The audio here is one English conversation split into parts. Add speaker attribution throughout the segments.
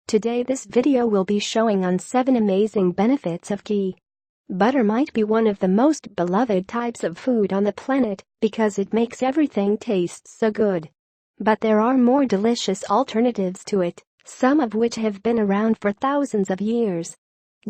Speaker 1: Today this video will be showing on 7 amazing benefits of ghee. Butter might be one of the most beloved types of food on the planet because it makes everything taste so good. But there are more delicious alternatives to it, some of which have been around for thousands of years.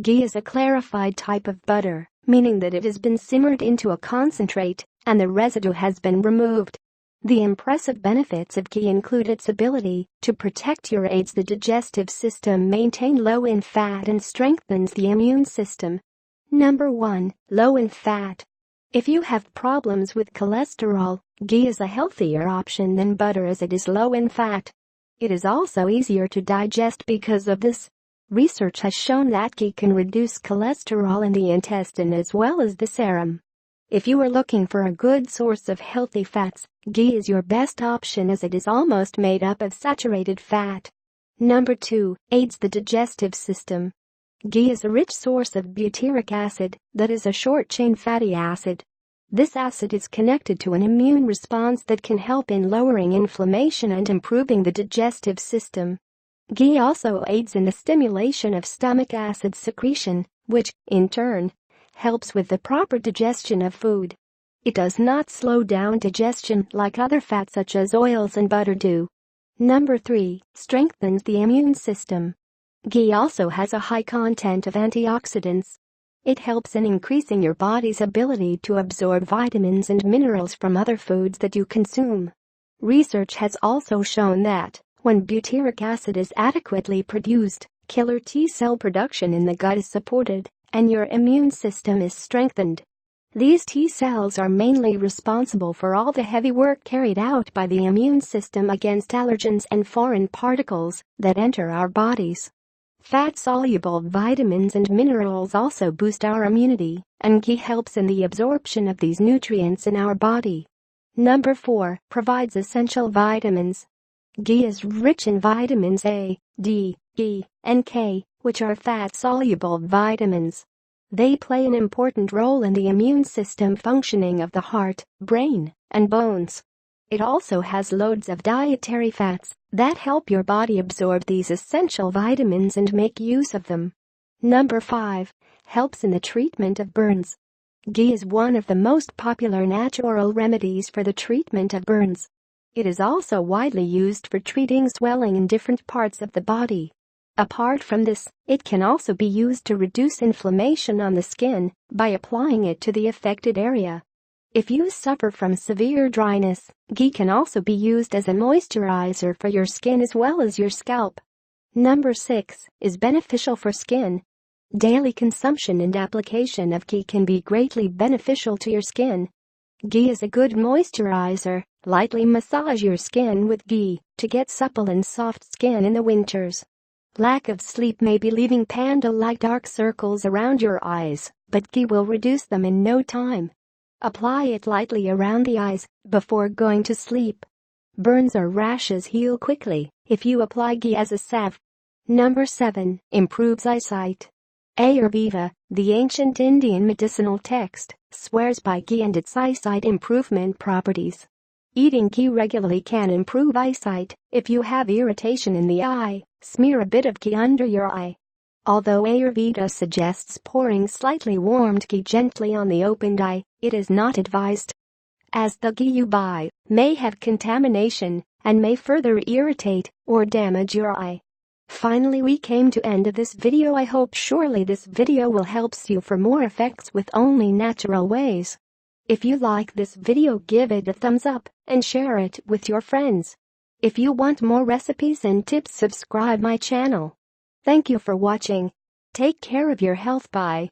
Speaker 1: Ghee is a clarified type of butter, meaning that it has been simmered into a concentrate and the residue has been removed. The impressive benefits of ghee include its ability to protect your aids the digestive system, maintain low in fat and strengthens the immune system. Number 1. Low in fat. If you have problems with cholesterol, ghee is a healthier option than butter as it is low in fat. It is also easier to digest because of this. Research has shown that ghee can reduce cholesterol in the intestine as well as the serum. If you are looking for a good source of healthy fats, ghee is your best option as it is almost made up of saturated fat. Number 2. Aids the digestive system. Ghee is a rich source of butyric acid, that is a short-chain fatty acid. This acid is connected to an immune response that can help in lowering inflammation and improving the digestive system. Ghee also aids in the stimulation of stomach acid secretion, which, in turn, helps with the proper digestion of food. It does not slow down digestion like other fats such as oils and butter do. Number 3. Strengthens the immune system. Ghee also has a high content of antioxidants. It helps in increasing your body's ability to absorb vitamins and minerals from other foods that you consume. Research has also shown that, when butyric acid is adequately produced, killer T-cell production in the gut is supported, and your immune system is strengthened. These T-cells are mainly responsible for all the heavy work carried out by the immune system against allergens and foreign particles that enter our bodies. Fat-soluble vitamins and minerals also boost our immunity, and ghee helps in the absorption of these nutrients in our body. Number 4. Provides essential vitamins. Ghee is rich in vitamins A, D, E, and K, which are fat-soluble vitamins. They play an important role in the immune system functioning of the heart, brain, and bones. It also has loads of dietary fats that help your body absorb these essential vitamins and make use of them. Number 5. Helps in the treatment of burns. Ghee is one of the most popular natural remedies for the treatment of burns. It is also widely used for treating swelling in different parts of the body. Apart from this, it can also be used to reduce inflammation on the skin by applying it to the affected area. If you suffer from severe dryness, ghee can also be used as a moisturizer for your skin as well as your scalp. Number 6. Is beneficial for skin. Daily consumption and application of ghee can be greatly beneficial to your skin. Ghee is a good moisturizer. Lightly massage your skin with ghee to get supple and soft skin in the winters. Lack of sleep may be leaving panda-like dark circles around your eyes, but ghee will reduce them in no time. Apply it lightly around the eyes before going to sleep. Burns or rashes heal quickly if you apply ghee as a salve. Number 7. Improves eyesight. Ayurveda, the ancient Indian medicinal text, swears by ghee and its eyesight improvement properties. Eating ghee regularly can improve eyesight. If you have irritation in the eye, smear a bit of ghee under your eye. Although Ayurveda suggests pouring slightly warmed ghee gently on the opened eye, it is not advised, as the ghee you buy may have contamination and may further irritate or damage your eye. Finally, we came to end of this video. I hope surely this video will help you for more effects with only natural ways. If you like this video, give it a thumbs up and share it with your friends. If you want more recipes and tips, subscribe my channel. Thank you for watching. Take care of your health. Bye.